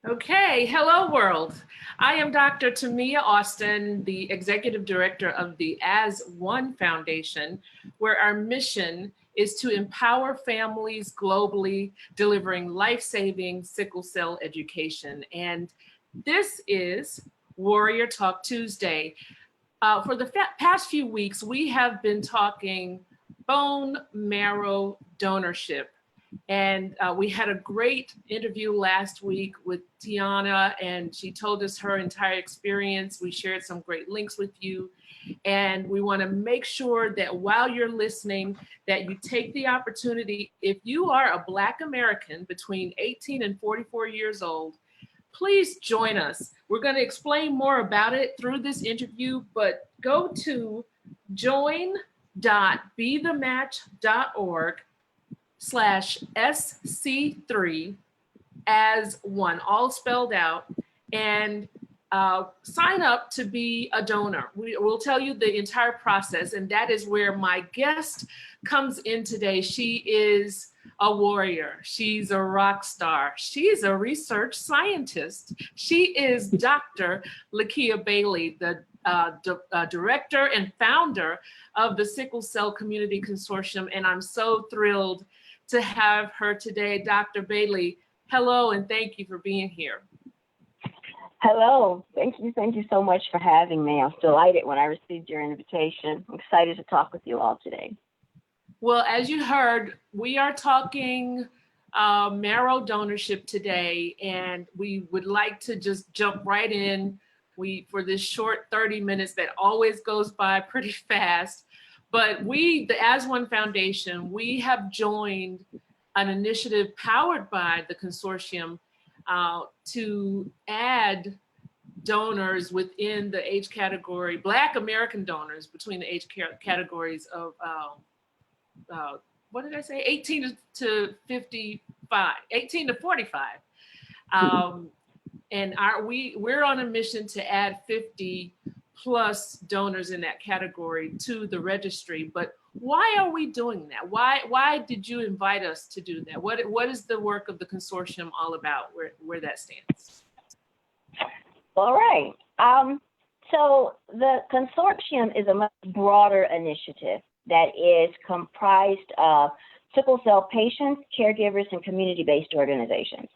Okay, hello world. I am Dr. Tamia Austin, the Executive Director of the As One Foundation, where our mission is to empower families globally, delivering life-saving sickle cell education. And this is Warrior Talk Tuesday. For the past few weeks, we have been talking bone marrow donorship. And we had a great interview last week with Tiana, and she told us her entire experience. We shared some great links with you. And we want to make sure that while you're listening, that you take the opportunity, if you are a Black American between 18 and 44 years old, please join us. We're going to explain more about it through this interview, but go to join.bethematch.org/SC3 as one, all spelled out, and sign up to be a donor. We'll tell you the entire process, and that is where my guest comes in today. She is a warrior. She's a rock star. She's a research scientist. She is Dr. Lakia Bailey, the director and founder of the Sickle Cell Community Consortium, and I'm so thrilled to have her today. Dr. Bailey, hello, and thank you for being here. Hello, thank you so much for having me. I was delighted when I received your invitation. I'm excited to talk with you all today. Well, as you heard, we are talking marrow donorship today, and we would like to just jump right in. For this short 30 minutes that always goes by pretty fast, but the As One Foundation, we have joined an initiative powered by the consortium to add donors within the age category, Black American donors between the age categories of, what did I say, 18 to 55, 18 to 45. And we're on a mission to add 50 plus donors in that category to the registry. But why are we doing that? Why did you invite us to do that? What is the work of the consortium all about, where that stands? All right. So the consortium is a much broader initiative that is comprised of sickle cell patients, caregivers, and community-based organizations.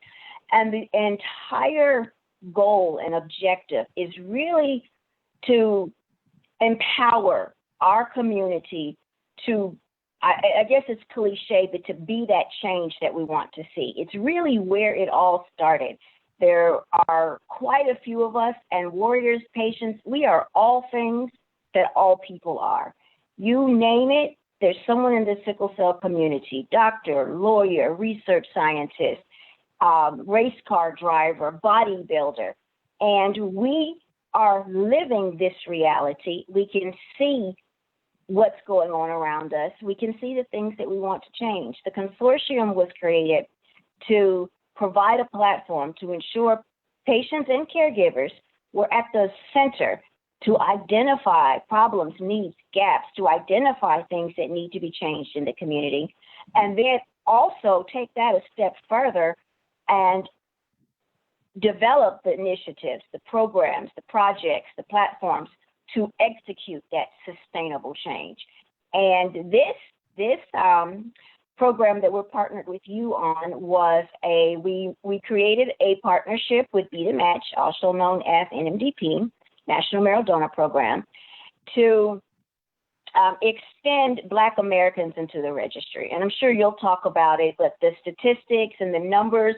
And the entire goal and objective is really to empower our community to, I guess it's cliche, but to be that change that we want to see. It's really where it all started. There are quite a few of us, and warriors, patients, we are all things that all people are. You name it, there's someone in the sickle cell community, doctor, lawyer, research scientist, race car driver, bodybuilder, and we are living this reality. We can see what's going on around us. We can see the things that we want to change. The consortium was created to provide a platform to ensure patients and caregivers were at the center to identify problems, needs, gaps, to identify things that need to be changed in the community, and then also take that a step further and develop the initiatives, the programs, the projects, the platforms to execute that sustainable change. And this program that we're partnered with you on was we created a partnership with Be the Match, also known as NMDP, National Marrow Donor Program, to extend Black Americans into the registry. And I'm sure you'll talk about it, but the statistics and the numbers,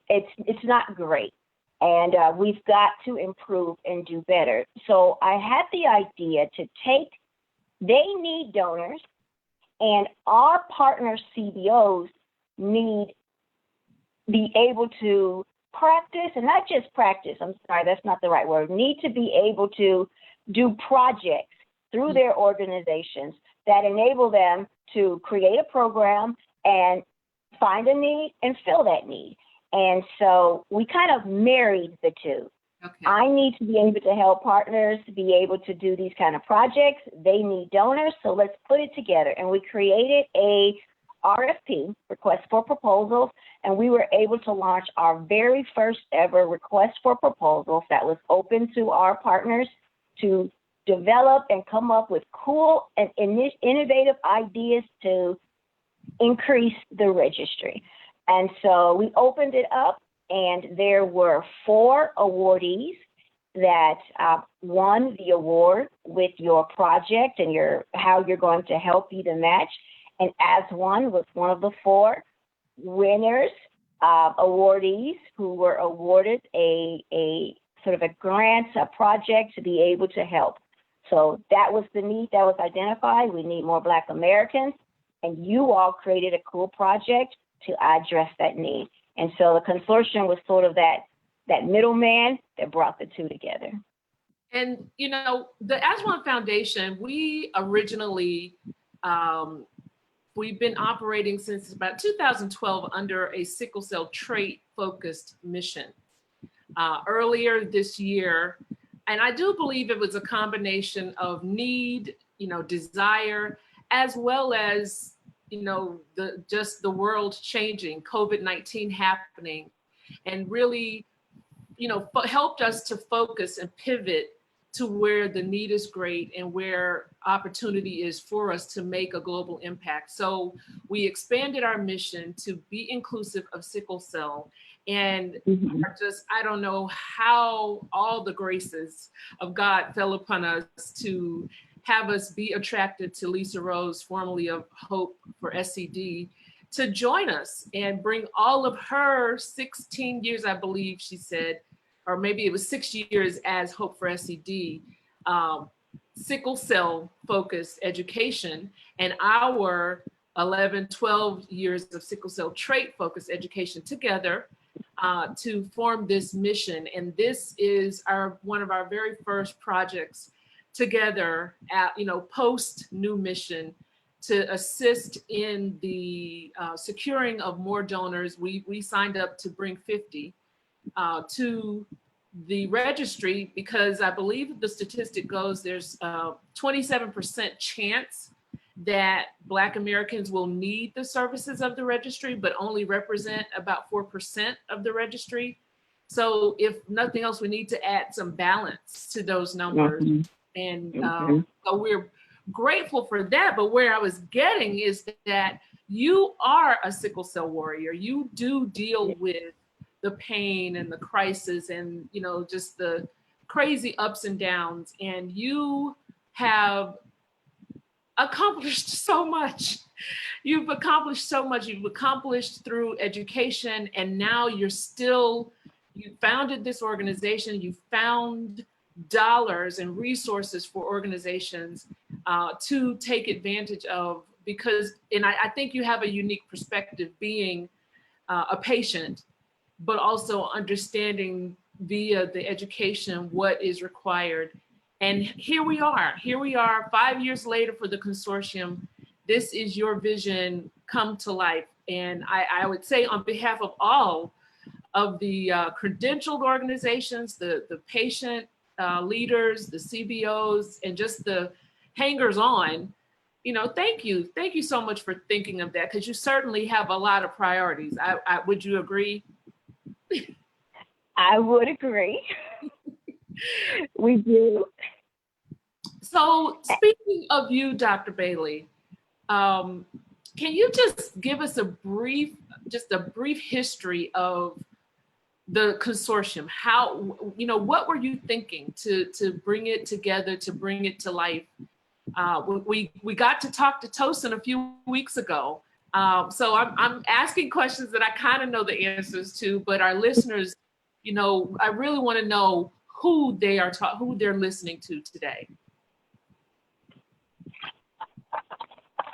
it's not great. And we've got to improve and do better. So I had the idea to they need donors, and our partner CBOs need be able to practice, and not just practice, I'm sorry, that's not the right word, need to be able to do projects through their organizations that enable them to create a program and find a need and fill that need. And so we kind of married the two. Okay. I need to be able to help partners be able to do these kind of projects. They need donors, so let's put it together. And we created a RFP, request for proposals, and we were able to launch our very first ever request for proposals that was open to our partners to develop and come up with cool and innovative ideas to increase the registry. And so we opened it up, and there were 4 awardees that won the award with your project and how you're going to help be the match. And As One was one of the 4 winners, awardees who were awarded a sort of a grant, a project to be able to help. So that was the need that was identified. We need more Black Americans, and you all created a cool project to address that need. And so the consortium was sort of that middleman that brought the two together. And, you know, the As One Foundation, we originally, we've been operating since about 2012 under a sickle cell trait focused mission. Earlier this year, and I do believe it was a combination of need, you know, desire, as well as, you know, just the world changing, COVID-19 happening, and really, you know, helped us to focus and pivot to where the need is great and where opportunity is for us to make a global impact. So we expanded our mission to be inclusive of sickle cell, and I don't know how all the graces of God fell upon us to have us be attracted to Lisa Rose, formerly of Hope for SCD, to join us and bring all of her 16 years, I believe she said, or maybe it was 6 years as Hope for SCD, sickle cell focused education, and our 11, 12 years of sickle cell trait focused education together to form this mission. And this is one of our very first projects together at, you know, post new mission to assist in the securing of more donors. We signed up to bring 50 to the registry, because I believe the statistic goes there's a 27% chance that Black Americans will need the services of the registry, but only represent about 4% of the registry. So if nothing else, we need to add some balance to those numbers. And so we're grateful for that. But where I was getting is that you are a sickle cell warrior. You do deal with the pain and the crisis and, you know, just the crazy ups and downs. And you have accomplished so much. You've accomplished so much. You've accomplished through education, and now you founded this organization. You found dollars and resources for organizations to take advantage of, because, and I think you have a unique perspective being a patient, but also understanding via the education what is required. And here we are 5 years later for the consortium. This is your vision come to life. And I would say on behalf of all of the credentialed organizations, the patient leaders, the CBOs, and just the hangers on, you know, thank you. Thank you so much for thinking of that, because you certainly have a lot of priorities. Would you agree? I would agree. We do. So speaking of you, Dr. Bailey, can you just give us a brief history of the consortium? How, you know, what were you thinking to bring it together, to bring it to life? We got to talk to Tosin a few weeks ago. So I'm asking questions that I kind of know the answers to, but our listeners, you know, I really want to know who they're listening to today.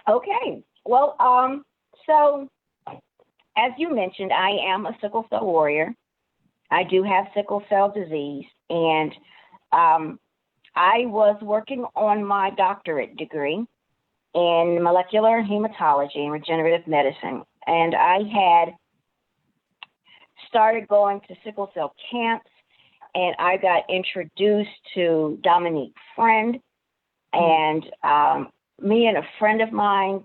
Okay. Well, so as you mentioned, I am a sickle cell warrior. I do have sickle cell disease, and I was working on my doctorate degree in molecular hematology and regenerative medicine. And I had started going to sickle cell camps, and I got introduced to Dominique Friend, and me and a friend of mine,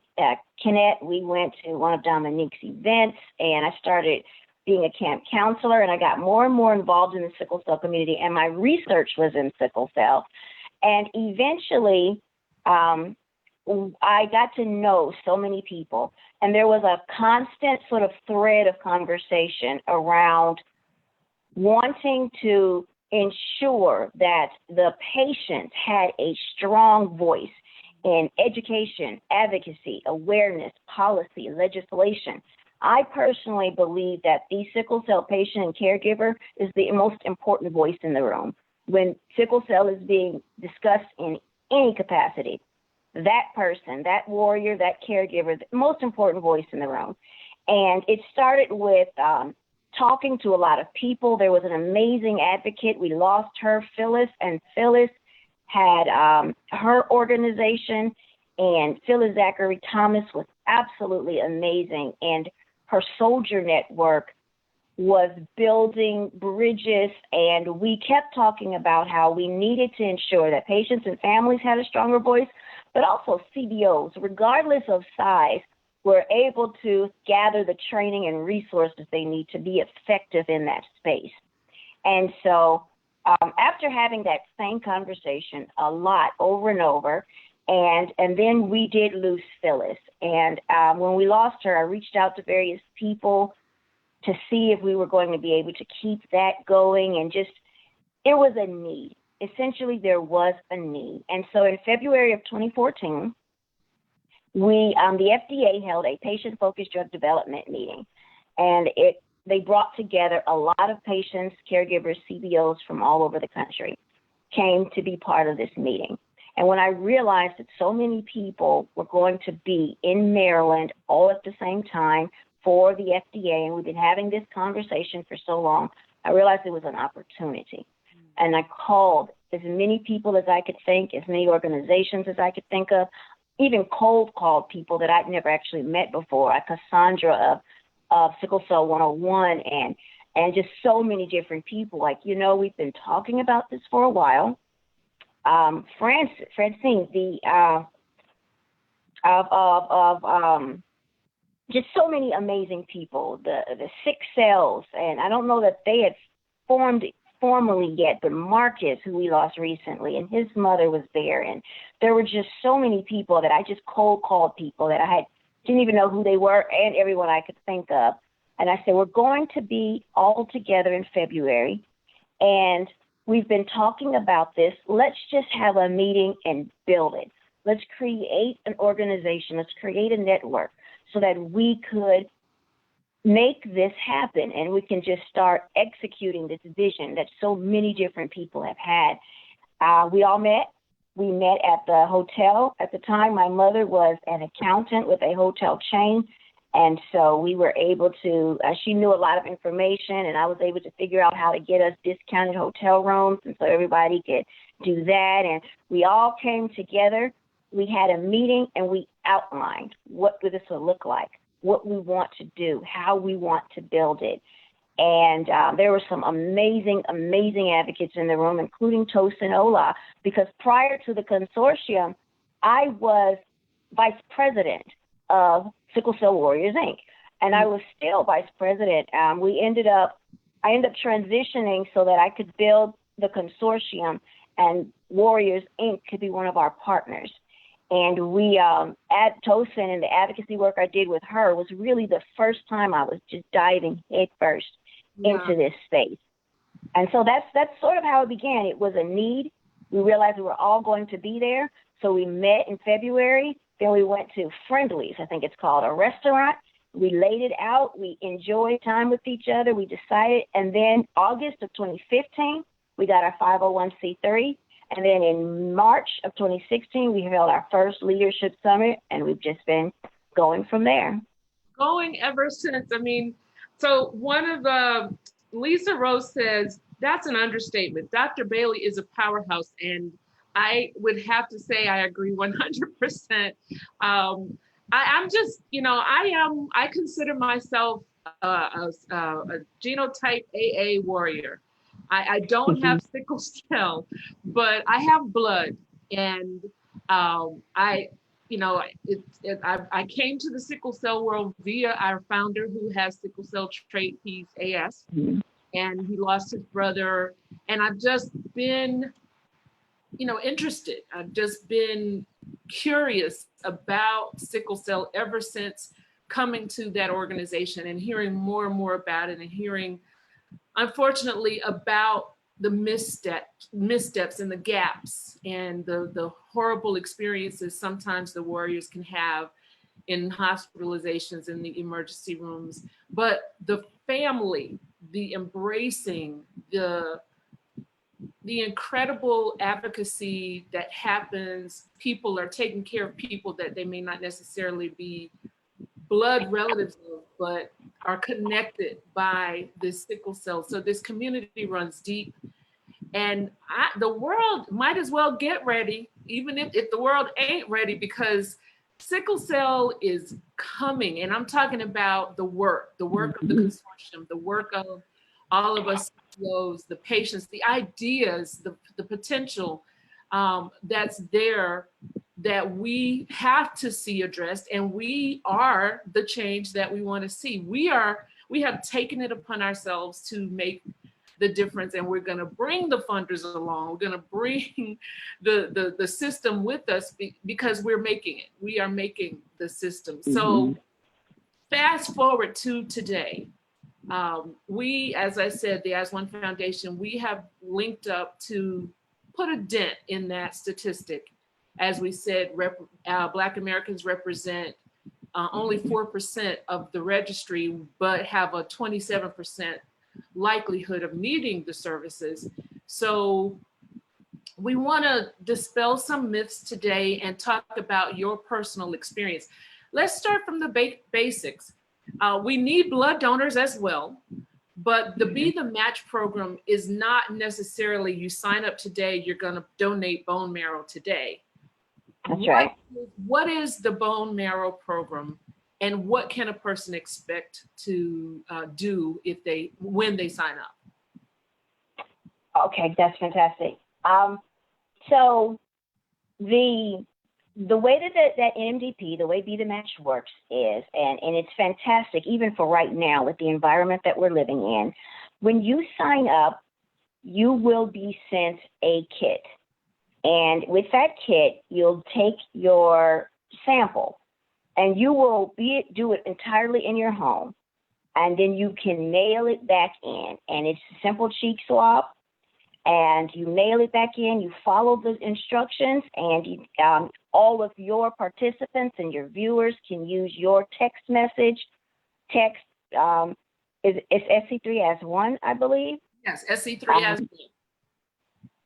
Kenneth, we went to one of Dominique's events, and I started being a camp counselor, and I got more and more involved in the sickle cell community, and my research was in sickle cell. And eventually, I got to know so many people, and there was a constant sort of thread of conversation around wanting to ensure that the patients had a strong voice in education, advocacy, awareness, policy, legislation. I personally believe that the sickle cell patient and caregiver is the most important voice in the room. When sickle cell is being discussed in any capacity, that person, that warrior, that caregiver, the most important voice in the room. And it started with talking to a lot of people. There was an amazing advocate. We lost her, Phyllis, and Phyllis had her organization, and Phyllis Zachary Thomas was absolutely amazing. And her soldier network was building bridges, and we kept talking about how we needed to ensure that patients and families had a stronger voice, but also CBOs, regardless of size, were able to gather the training and resources they need to be effective in that space. And so after having that same conversation a lot over and over, and then we did lose Phyllis. And when we lost her, I reached out to various people to see if we were going to be able to keep that going, and just, it was a need. Essentially, there was a need. And so in February of 2014, the FDA held a patient-focused drug development meeting, and they brought together a lot of patients, caregivers, CBOs from all over the country, came to be part of this meeting. And when I realized that so many people were going to be in Maryland all at the same time for the FDA, and we've been having this conversation for so long, I realized it was an opportunity. And I called as many people as I could think, as many organizations as I could think of, even cold called people that I'd never actually met before, like Cassandra of Sickle Cell 101, and just so many different people. Like, we've been talking about this for a while. Francine, just so many amazing people, the Sick Cells, and I don't know that they had formed formally yet, but Marcus, who we lost recently, and his mother was there, and there were just so many people that I just cold called people that didn't even know who they were, and everyone I could think of. And I said, we're going to be all together in February, and we've been talking about this. Let's just have a meeting and build it. Let's create an organization. Let's create a network so that we could make this happen, and we can just start executing this vision that so many different people have had. We all met. We met at the hotel. At the time, my mother was an accountant with a hotel chain, and so we were able to, she knew a lot of information, and I was able to figure out how to get us discounted hotel rooms, and so everybody could do that. And we all came together. We had a meeting, and we outlined what this would look like, what we want to do, how we want to build it. And there were some amazing, amazing advocates in the room, including Tosin Ola, because prior to the consortium, I was vice president of Sickle Cell Warriors, Inc., and I was still vice president. I ended up transitioning so that I could build the consortium, and Warriors, Inc. could be one of our partners. And we, at Tosin, and the advocacy work I did with her was really the first time I was just diving headfirst into this space. And so that's sort of how it began. It was a need. We realized we were all going to be there. So we met in February. Then we went to Friendly's, I think it's called, a restaurant. We laid it out. We enjoyed time with each other. We decided. And then August of 2015, we got our 501c3. And then in March of 2016, we held our first leadership summit, and we've just been going from there. Going ever since. I mean, so one of the, Lisa Rose says, that's an understatement. Dr. Bailey is a powerhouse, and I would have to say I agree 100%. I'm just, I consider myself a genotype AA warrior. I don't have sickle cell, but I have blood, and I came to the sickle cell world via our founder who has sickle cell trait. He's AS, and he lost his brother. And I've just been, interested. I've just been curious about sickle cell ever since coming to that organization and hearing more and more about it, and hearing, unfortunately, about the missteps and the gaps and the horrible experiences sometimes the warriors can have in hospitalizations in the emergency rooms. But the family, the embracing, the incredible advocacy that happens, people are taking care of people that they may not necessarily be blood relatives of, but are connected by this sickle cell. So this community runs deep, and the world might as well get ready, even if the world ain't ready, because sickle cell is coming. And I'm talking about the work of the consortium, the work of all of us CEOs, the patients, the ideas, the potential that's there, that we have to see addressed, and we are the change that we want to see. We have taken it upon ourselves to make the difference, and we're going to bring the funders along. We're going to bring the system with us because we're making it. We are making the system. So fast forward to today. We, as I said, the As One Foundation, we have linked up to put a dent in that statistic. As we said, Black Americans represent only 4% of the registry, but have a 27% likelihood of needing the services. So we want to dispel some myths today and talk about your personal experience. Let's start from the basics. We need blood donors as well, but the Be the Match program is not necessarily you sign up today, you're going to donate bone marrow today. That's right. What is the bone marrow program, and what can a person expect to do when they sign up? Okay, that's fantastic. So the way that NMDP, the way Be the Match works is, and it's fantastic even for right now with the environment that we're living in, when you sign up, you will be sent a kit. And with that kit, you'll take your sample and you will do it entirely in your home. And then you can mail it back in. And it's a simple cheek swab. And you mail it back in, you follow the instructions, and all of your participants and your viewers can use your text message. It's SC3 as one, I believe. Yes, SC3 as one.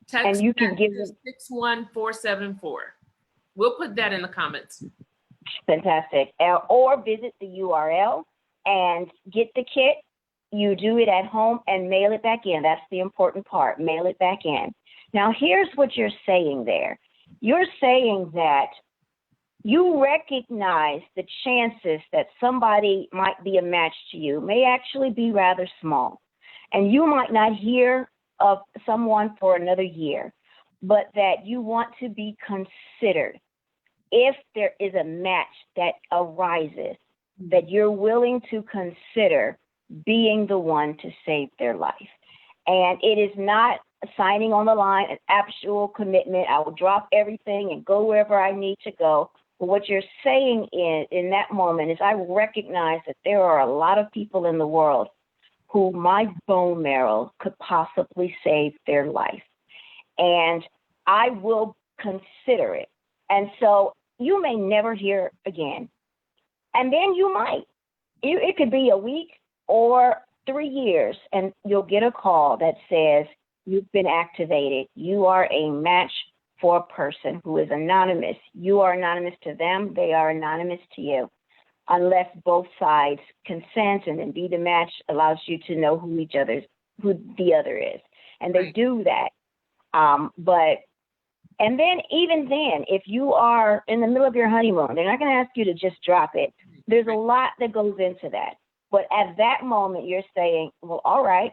Text and you can give them 61474. We'll put that in the comments. Fantastic. Or visit the URL and get the kit. You do it at home and mail it back in. That's the important part. Mail it back in. Now, here's what you're saying there. You're saying that you recognize the chances that somebody might be a match to you may actually be rather small. And you might not hear of someone for another year, but that you want to be considered. If there is a match that arises, that you're willing to consider being the one to save their life. And it is not signing on the line, an actual commitment. I will drop everything and go wherever I need to go. But what you're saying in that moment is, I recognize that there are a lot of people in the world who my bone marrow could possibly save their life. And I will consider it. And so you may never hear again. And then you might. It could be a week or 3 years, and you'll get a call that says you've been activated. You are a match for a person who is anonymous. You are anonymous to them. They are anonymous to you, unless both sides consent, and then Be the Match allows you to know who the other is. And they do that. And then even then, if you are in the middle of your honeymoon, they're not going to ask you to just drop it. There's a lot that goes into that. But at that moment, you're saying, well, all right,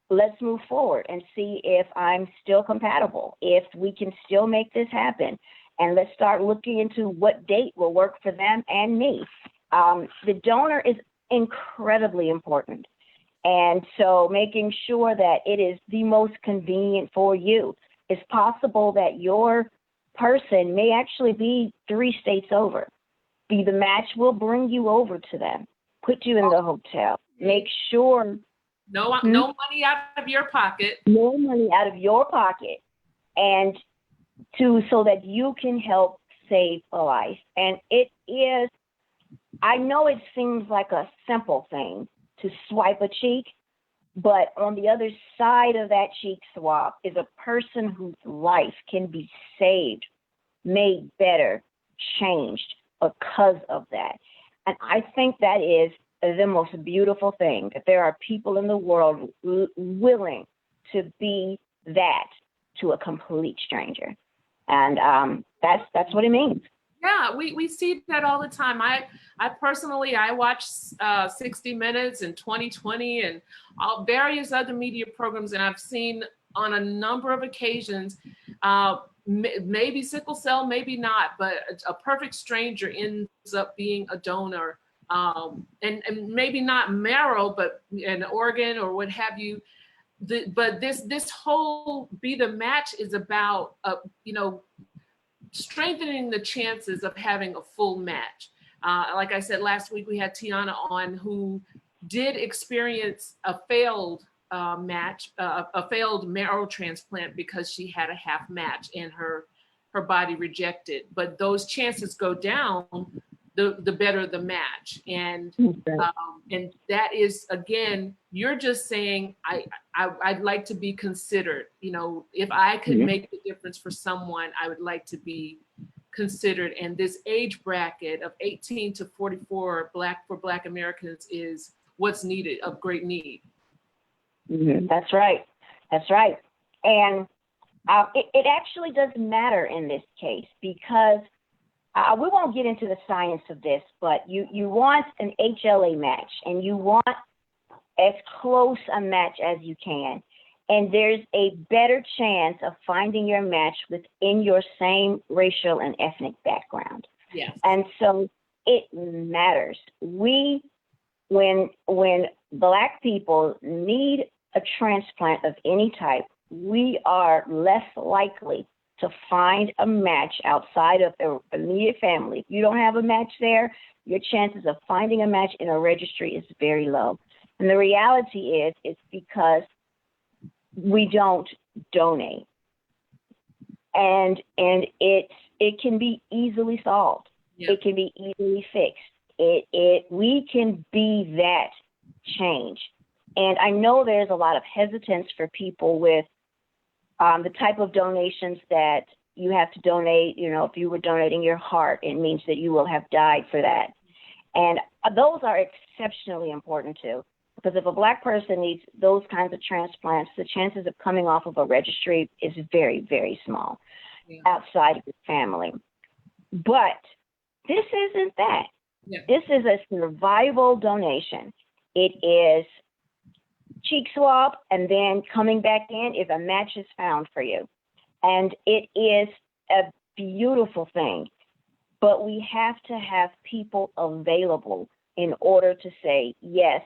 let's move forward and see if I'm still compatible, if we can still make this happen. and let's start looking into what date will work for them and me. The donor is incredibly important. And so making sure that it is the most convenient for you. It's possible that your person may actually be 3 states over. Be the match will bring you over to them, put you in the hotel, make sure no money out of your pocket. No money out of your pocket, and so that you can help save a life. And it is, I know it seems like a simple thing to swipe a cheek, but on the other side of that cheek swab is a person whose life can be saved, made better, changed because of that. And I think that is the most beautiful thing, that there are people in the world willing to be that to a complete stranger. And that's what it means. Yeah, we see that all the time. I personally, I watch 60 Minutes and 2020 and various other media programs, and I've seen on a number of occasions, maybe sickle cell, maybe not, but a perfect stranger ends up being a donor, and maybe not marrow, but an organ or what have you. But this whole Be the Match is about, strengthening the chances of having a full match. Like I said, last week we had Tiana on, who did experience a failed match, a failed marrow transplant because she had a half match and her body rejected. But those chances go down the better the match. And that is, again, you're just saying, I'd like to be considered. If I could make the difference for someone, I would like to be considered. And this age bracket of 18 to 44 for Black Americans is what's needed, of great need. That's right. That's right. And it actually doesn't matter in this case, because we won't get into the science of this, but you want an HLA match, and you want as close a match as you can. And there's a better chance of finding your match within your same racial and ethnic background. Yes. And so it matters. When Black people need a transplant of any type, we are less likely to find a match outside of their immediate family. If you don't have a match there, your chances of finding a match in a registry is very low. And the reality is, it's because we don't donate. And it can be easily solved. Yeah. It can be easily fixed. We can be that change. And I know there's a lot of hesitance for people with the type of donations that you have to donate. If you were donating your heart, it means that you will have died for that. And those are exceptionally important too, because if a Black person needs those kinds of transplants, the chances of coming off of a registry is very, very small outside of your family. But this isn't that. Yeah. This is a survival donation. It is cheek swab, and then coming back in if a match is found for you. And it is a beautiful thing, but we have to have people available in order to say, yes,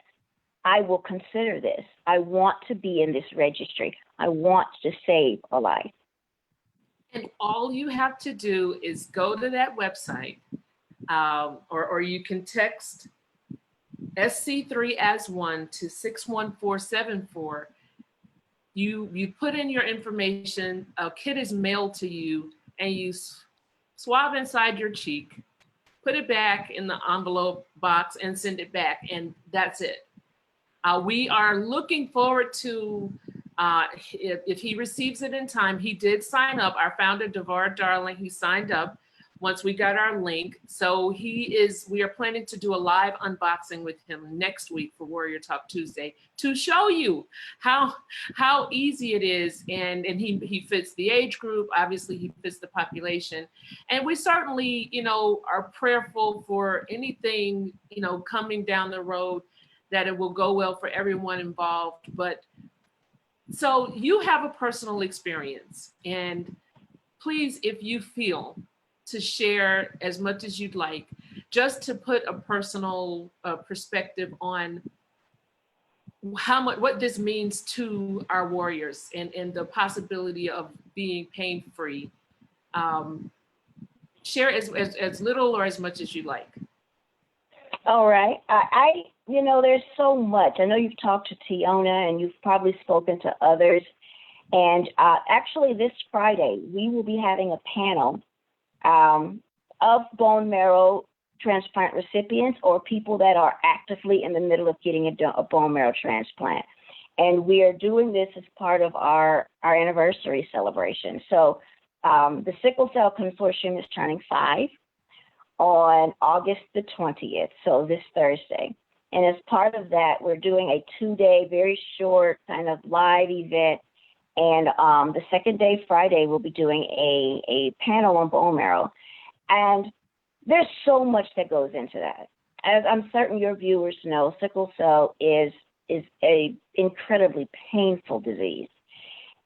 I will consider this. I want to be in this registry. I want to save a life. And all you have to do is go to that website, or you can text SC3 as 1 to 61474. You put in your information, a kit is mailed to you, and you swab inside your cheek, put it back in the envelope box, and send it back, and that's it. We are looking forward to, if he receives it in time. He did sign up, our founder, Devar Darling, he signed up once we got our link. So we are planning to do a live unboxing with him next week for Warrior Talk Tuesday to show you how easy it is. And he fits the age group. Obviously he fits the population. And we certainly, are prayerful for anything, coming down the road, that it will go well for everyone involved. But so you have a personal experience, and please, if you feel to share as much as you'd like, just to put a personal perspective on what this means to our warriors and the possibility of being pain-free. Share as little or as much as you like. All right. There's so much. I know you've talked to Tiona and you've probably spoken to others. And actually this Friday, we will be having a panel of bone marrow transplant recipients or people that are actively in the middle of getting a bone marrow transplant. And we are doing this as part of our anniversary celebration. So the Sickle Cell Consortium is turning 5 on August the 20th, so this Thursday. And as part of that, we're doing a 2-day, very short kind of live event. And the second day, Friday, we'll be doing a panel on bone marrow. And there's so much that goes into that. As I'm certain your viewers know, sickle cell is a incredibly painful disease.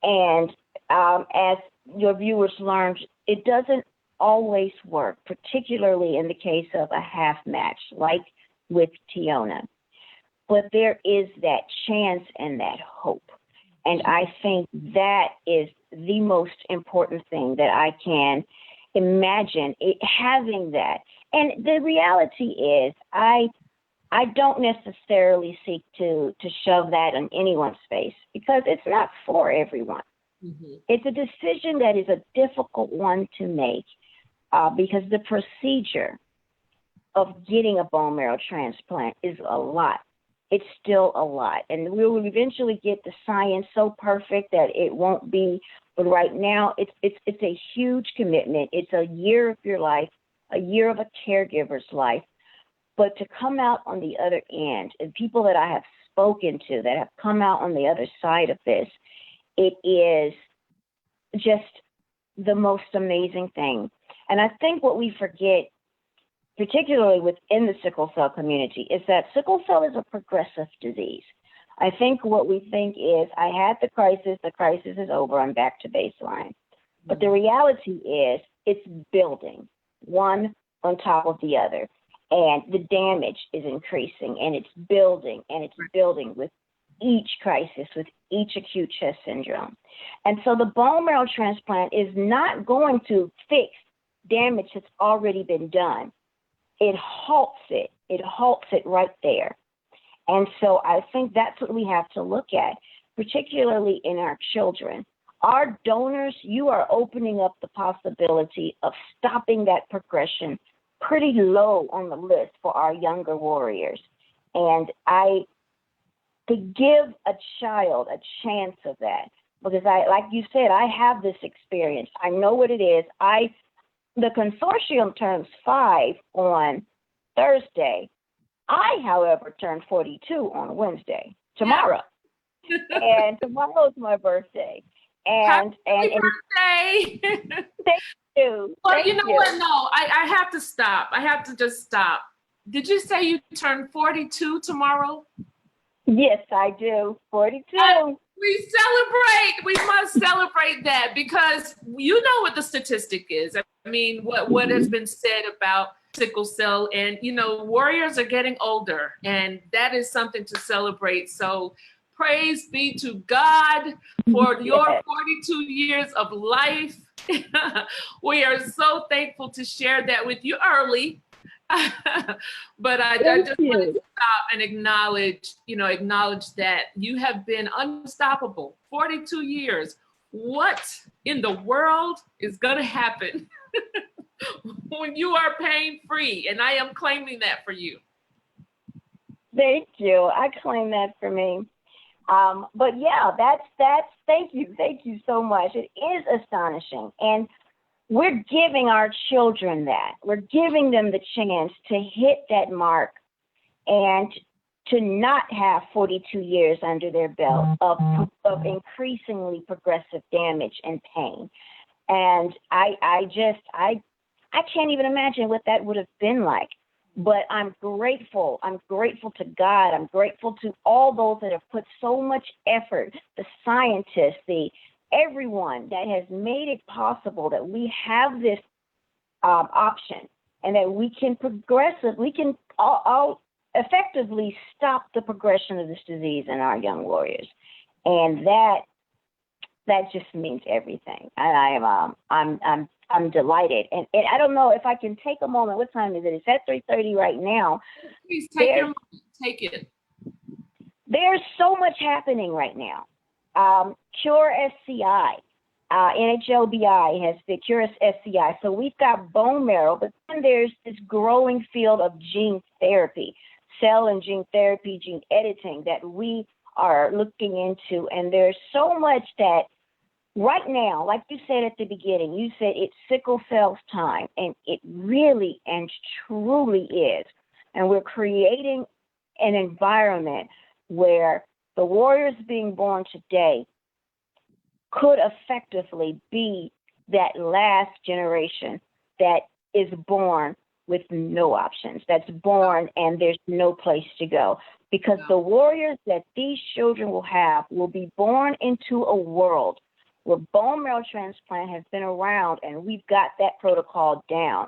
And as your viewers learned, it doesn't always work, particularly in the case of a half match, like with Tiona. But there is that chance and that hope. And I think that is the most important thing that I can imagine, having that. And the reality is, I don't necessarily seek to shove that in anyone's face because it's not for everyone. Mm-hmm. It's a decision that is a difficult one to make because the procedure of getting a bone marrow transplant is a lot. It's still a lot. And we will eventually get the science so perfect that it won't be. But right now, it's a huge commitment. It's a year of your life, a year of a caregiver's life. But to come out on the other end, and people that I have spoken to that have come out on the other side of this, it is just the most amazing thing. And I think what we forget, particularly within the sickle cell community, is that sickle cell is a progressive disease. I think what we think is, I had the crisis is over, I'm back to baseline. But the reality is, it's building one on top of the other. And the damage is increasing, and it's building with each crisis, with each acute chest syndrome. And so the bone marrow transplant is not going to fix damage that's already been done. It halts it. It halts it right there. And so I think that's what we have to look at, particularly in our children. Our donors, you are opening up the possibility of stopping that progression pretty low on the list for our younger warriors. And to give a child a chance of that, because like you said, I have this experience. I know what it is. The consortium turns 5 on Thursday. I, however, turned 42 on Wednesday, tomorrow. And tomorrow's my birthday. Happy birthday. Thank you. Well, you know what? No, I have to stop. I have to just stop. Did you say you turn 42 tomorrow? Yes, I do. 42. We celebrate. We must celebrate that because you know what the statistic is. I mean, what has been said about sickle cell, and warriors are getting older, and that is something to celebrate. So praise be to God for your 42 years of life. We are so thankful to share that with you early. But I just wanted to stop and acknowledge that you have been unstoppable. 42 years. What in the world is going to happen when you are pain-free? And I am claiming that for you. Thank you. I claim that for me. But yeah, that's thank you so much. It is astonishing. And we're giving our children that. We're giving them the chance to hit that mark and to not have 42 years under their belt of increasingly progressive damage and pain. And I can't even imagine what that would have been like. But I'm grateful. I'm grateful to God. I'm grateful to all those that have put so much effort, the scientists, everyone that has made it possible that we have this option, and that we can all effectively stop the progression of this disease in our young warriors, and that just means everything. And I'm delighted, and I don't know if I can take a moment. What time is it? It's at 3:30 right now. Please take your moment. Take it. There's so much happening right now. Cure SCI, NHLBI has the Cure SCI. So we've got bone marrow, but then there's this growing field of gene therapy, cell and gene therapy, gene editing that we are looking into. And there's so much that right now, like you said at the beginning, you said it's sickle cell's time, and it really and truly is. And we're creating an environment where the warriors being born today could effectively be that last generation that is born with no options, that's born and there's no place to go. Because the warriors that these children will have will be born into a world where bone marrow transplant has been around and we've got that protocol down.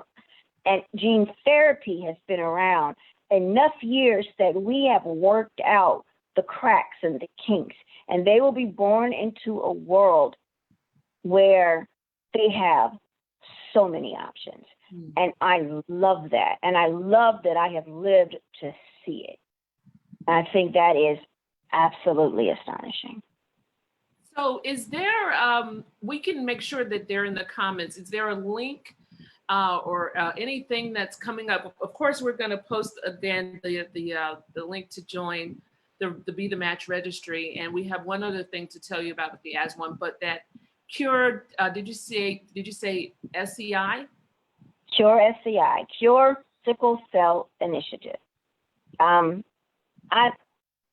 And gene therapy has been around enough years that we have worked out the cracks and the kinks, and they will be born into a world where they have so many options. And I love that. And I love that I have lived to see it. And I think that is absolutely astonishing. So is there, we can make sure that they're in the comments. Is there a link or anything that's coming up? Of course, we're going to post again the link to join the Be the Match registry. And we have one other thing to tell you about with the AS1, but that Cure, did you say SCI? Cure SCI, Cure Sickle Cell Initiative. I'm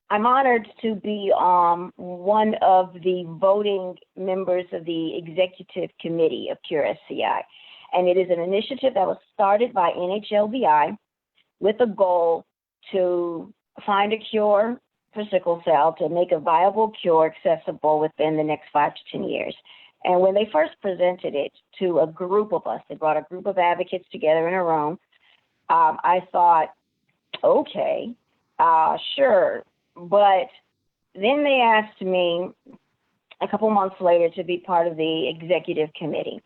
honored to be one of the voting members of the executive committee of Cure SCI. And it is an initiative that was started by NHLBI with a goal to find a cure for sickle cell, to make a viable cure accessible within the next 5 to 10 years. And when they first presented it to a group of us, they brought a group of advocates together in a room. I thought, okay, sure. But then they asked me a couple months later to be part of the executive committee.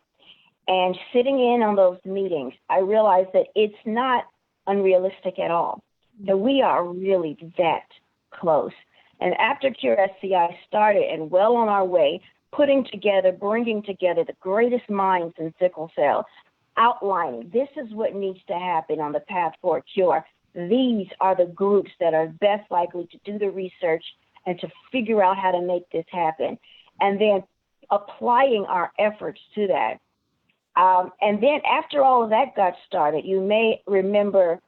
And sitting in on those meetings, I realized that it's not unrealistic at all, that we are really that close. And after Cure SCI started and well on our way, bringing together the greatest minds in sickle cell, outlining this is what needs to happen on the path for a cure. These are the groups that are best likely to do the research and to figure out how to make this happen, and then applying our efforts to that. And then after all of that got started, you may remember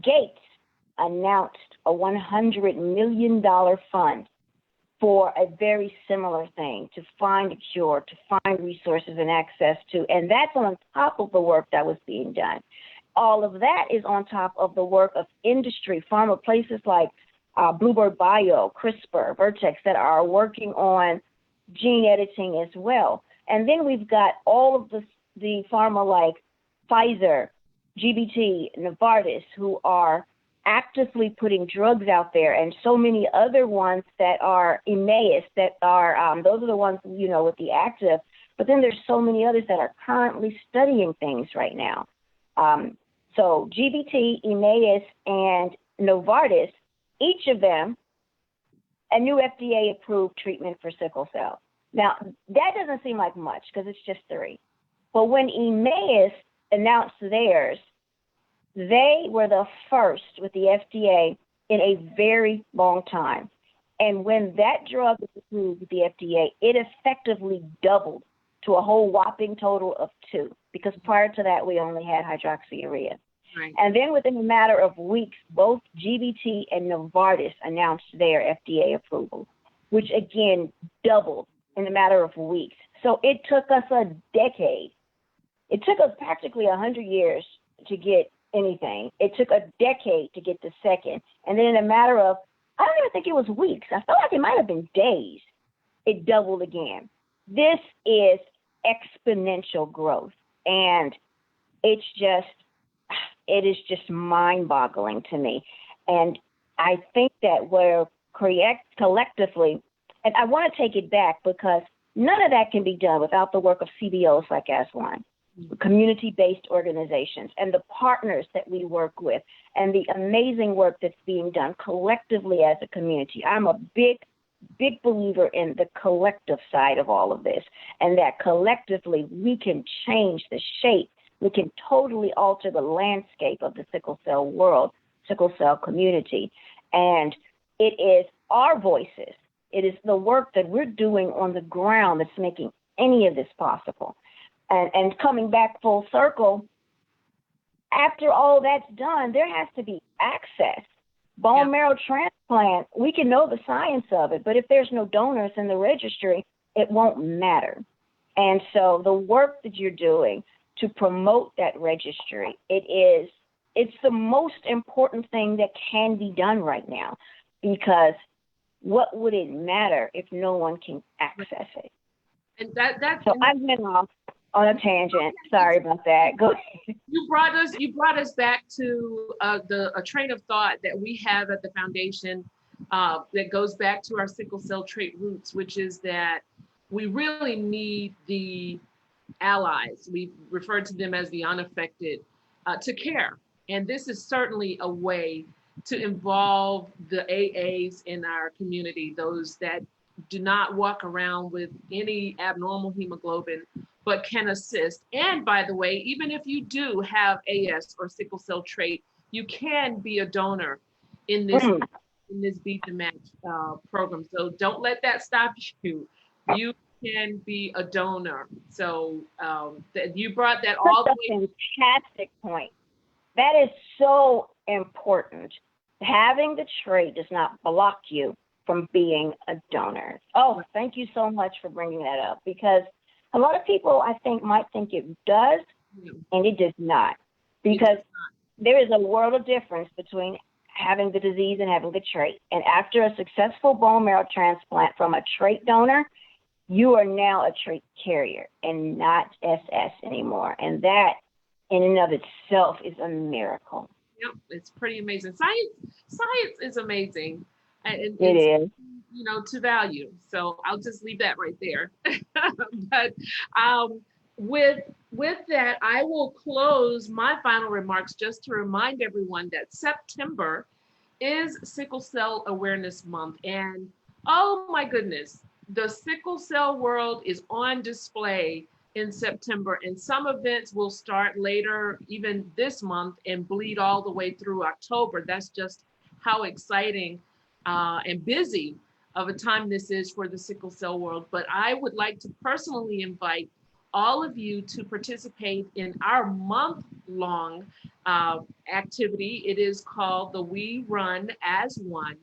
Gates announced a $100 million fund for a very similar thing, to find a cure, to find resources and access to, and that's on top of the work that was being done. All of that is on top of the work of industry, pharma, places like Bluebird Bio, CRISPR, Vertex, that are working on gene editing as well. And then we've got all of the pharma like Pfizer, GBT, Novartis, who are actively putting drugs out there, and so many other ones that are Emmaus, that are, those are the ones, you know, with the active, but then there's so many others that are currently studying things right now. So GBT, Emmaus, and Novartis, each of them, a new FDA-approved treatment for sickle cell. Now, that doesn't seem like much because it's just 3. But when Emmaus announced theirs, they were the first with the FDA in a very long time. And when that drug was approved with the FDA, it effectively doubled to a whole whopping total of 2, because prior to that, we only had hydroxyurea. Right. And then within a matter of weeks, both GBT and Novartis announced their FDA approval, which again doubled in a matter of weeks. So it took us a decade. It took us practically 100 years to get anything. It took a decade to get the second. And then in a matter of, I don't even think it was weeks. I felt like it might have been days. It doubled again. This is exponential growth. And it is just mind-boggling to me. And I think that we're collectively, and I want to take it back because none of that can be done without the work of CBOs like As One, community-based organizations, and the partners that we work with, and the amazing work that's being done collectively as a community. I'm a big believer in the collective side of all of this, and that collectively we can change the shape. We can totally alter the landscape of the sickle cell world, sickle cell community. And it is our voices. It is the work that we're doing on the ground that's making any of this possible. And coming back full circle, after all that's done, there has to be access. Bone marrow transplant, we can know the science of it, but if there's no donors in the registry, it won't matter. And so the work that you're doing to promote that registry, it's the most important thing that can be done right now, because what would it matter if no one can access it? And that's so I've been off on a tangent. Sorry about that. Go ahead. You brought us back to a train of thought that we have at the foundation that goes back to our sickle cell trait roots, which is that we really need the allies. We refer to them as the unaffected to care. And this is certainly a way to involve the AAs in our community, those that do not walk around with any abnormal hemoglobin, but can assist. And by the way, even if you do have AS or sickle cell trait, you can be a donor in this Beat the Match program. So don't let that stop you. You can be a donor. So you brought that all the way. That's a fantastic point. That is so important. Having the trait does not block you from being a donor. Oh, thank you so much for bringing that up, because a lot of people, I think, might think it does, and it does not. Because there is a world of difference between having the disease and having the trait. And after a successful bone marrow transplant from a trait donor, you are now a trait carrier and not SS anymore. And that, in and of itself, is a miracle. Yep, it's pretty amazing. Science is amazing. And it is. You know, to value. So I'll just leave that right there. But with that, I will close my final remarks just to remind everyone that September is Sickle Cell Awareness Month. And oh my goodness, the sickle cell world is on display in September, and some events will start later, even this month, and bleed all the way through October. That's just how exciting and busy of a time this is for the sickle cell world. But I would like to personally invite all of you to participate in our month-long activity. It is called the We Run As One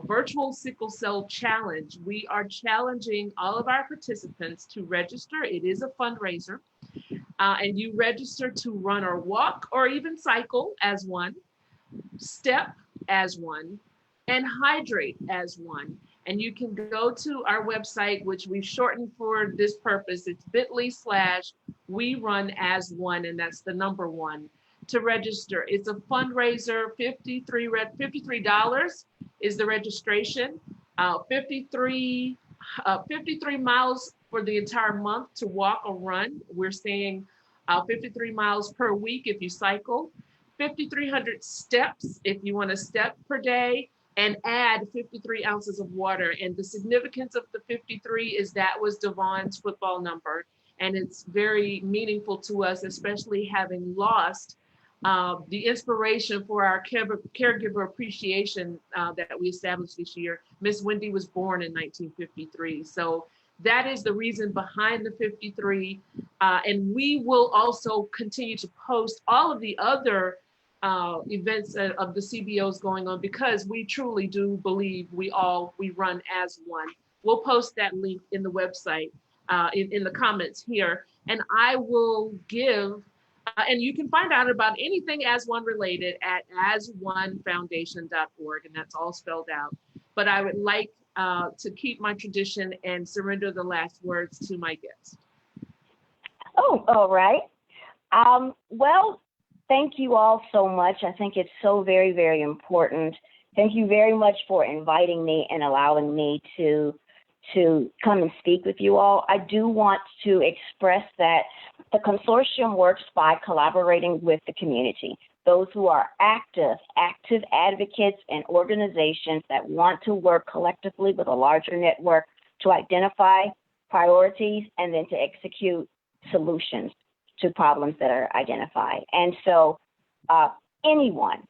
virtual sickle cell challenge. We are challenging all of our participants to register. It is a fundraiser, and you register to run or walk or even cycle as one, step as one, and hydrate as one. And you can go to our website, which we've shortened for this purpose. It's bit.ly/we run as one, and that's the number 1 to register. It's a fundraiser. $53 is the registration. 53 miles for the entire month to walk or run. We're saying 53 miles per week if you cycle, 5,300 steps if you want to step per day, and add 53 ounces of water. And the significance of the 53 is that was Devon's football number. And it's very meaningful to us, especially having lost the inspiration for our caregiver appreciation that we established this year. Miss Wendy was born in 1953. So that is the reason behind the 53. And we will also continue to post all of the other events of the CBOs going on, because we truly do believe we run as one. We'll post that link in the website, in the comments here, and I will give, and you can find out about anything As One related at asonefoundation.org, and that's all spelled out. But I would like to keep my tradition and surrender the last words to my guest. Oh, all right. Well, thank you all so much. I think it's so very, very important. Thank you very much for inviting me and allowing me to come and speak with you all. I do want to express that the consortium works by collaborating with the community, those who are active advocates and organizations that want to work collectively with a larger network to identify priorities and then to execute solutions to problems that are identified. And so anyone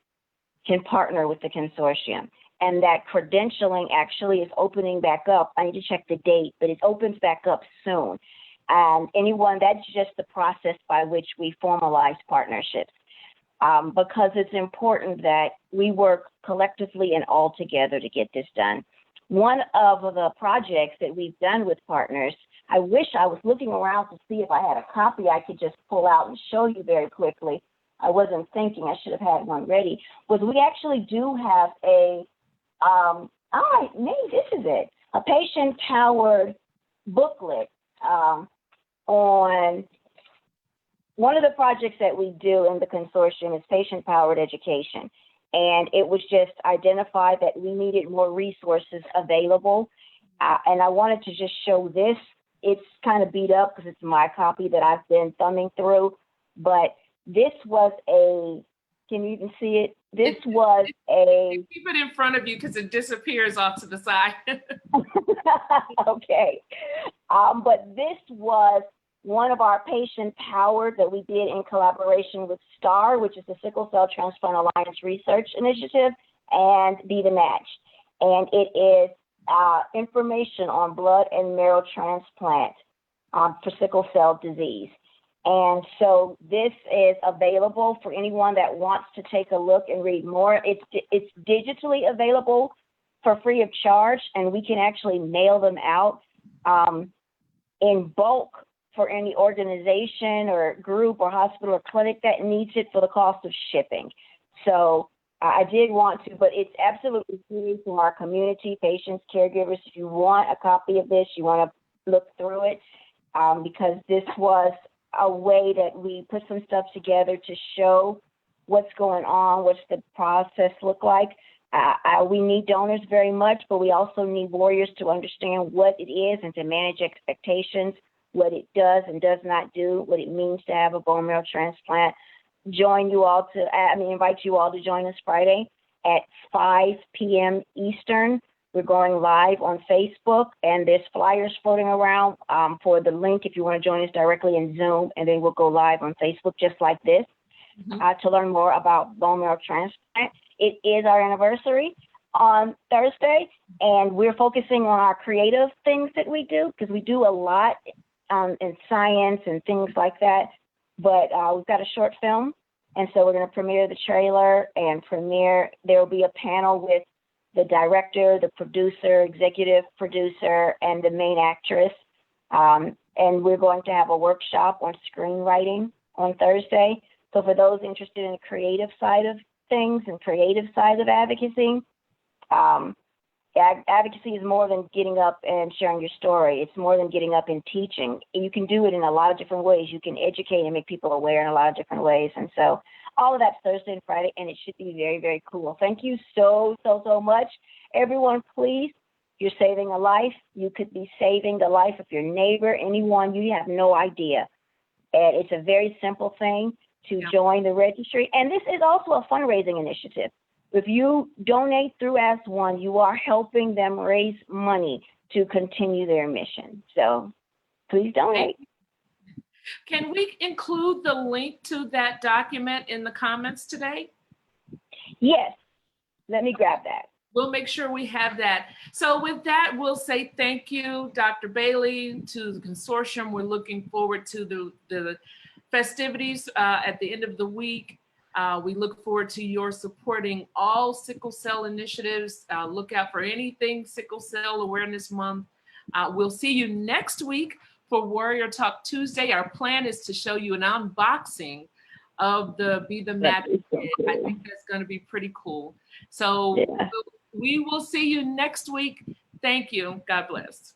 can partner with the consortium. And that credentialing actually is opening back up. I need to check the date, but it opens back up soon. And anyone, that's just the process by which we formalize partnerships. Because it's important that we work collectively and all together to get this done. One of the projects that we've done with partners, I wish I was looking around to see if I had a copy I could just pull out and show you very quickly. I wasn't thinking, I should have had one ready, was we actually do have a, all right, maybe this is it, a patient-powered booklet on one of the projects that we do in the consortium is patient-powered education. And it was just identified that we needed more resources available. And I wanted to just show this. It's kind of beat up because it's my copy that I've been thumbing through. But this was a, can you even see it? This was a. Keep it in front of you because it disappears off to the side. Okay. But this was one of our patient-powered that we did in collaboration with STAR, which is the Sickle Cell Transplant Alliance Research Initiative, and Be the Match. And it is information on blood and marrow transplant for sickle cell disease. And so this is available for anyone that wants to take a look and read more. It's digitally available for free of charge, and we can actually mail them out in bulk for any organization or group or hospital or clinic that needs it for the cost of shipping. So I did want to, but it's absolutely free from our community, patients, caregivers. If you want a copy of this, you want to look through it, because this was a way that we put some stuff together to show what's going on, what's the process look like. We need donors very much, but we also need warriors to understand what it is and to manage expectations, what it does and does not do, what it means to have a bone marrow transplant. Invite you all to join us Friday at 5 p.m. Eastern. We're going live on Facebook, and there's flyers floating around for the link if you want to join us directly in Zoom, and then we'll go live on Facebook just like this to learn more about bone marrow transplant. It is our anniversary on Thursday, and we're focusing on our creative things that we do, because we do a lot in science and things like that. But we've got a short film, and so we're going to premiere the trailer and there will be a panel with the director, the producer, executive producer, and the main actress. And we're going to have a workshop on screenwriting on Thursday. So for those interested in the creative side of things and creative side of advocacy, advocacy is more than getting up and sharing your story. It's more than getting up and teaching. You can do it in a lot of different ways. You can educate and make people aware in a lot of different ways. And so all of that's Thursday and Friday, and it should be very, very cool. Thank you so much. Everyone, please, you're saving a life. You could be saving the life of your neighbor, anyone. You have no idea. And it's a very simple thing to join the registry. And this is also a fundraising initiative. If you donate through As One, you are helping them raise money to continue their mission. So please donate. Can we include the link to that document in the comments today? Yes. Let me grab that. We'll make sure we have that. So with that, we'll say thank you, Dr. Bailey, to the consortium. We're looking forward to the festivities at the end of the week. We look forward to your supporting all sickle cell initiatives. Look out for anything Sickle Cell Awareness Month. We'll see you next week for Warrior Talk Tuesday. Our plan is to show you an unboxing of the Be the Match. I think that's going to be pretty cool. So we will see you next week. Thank you. God bless.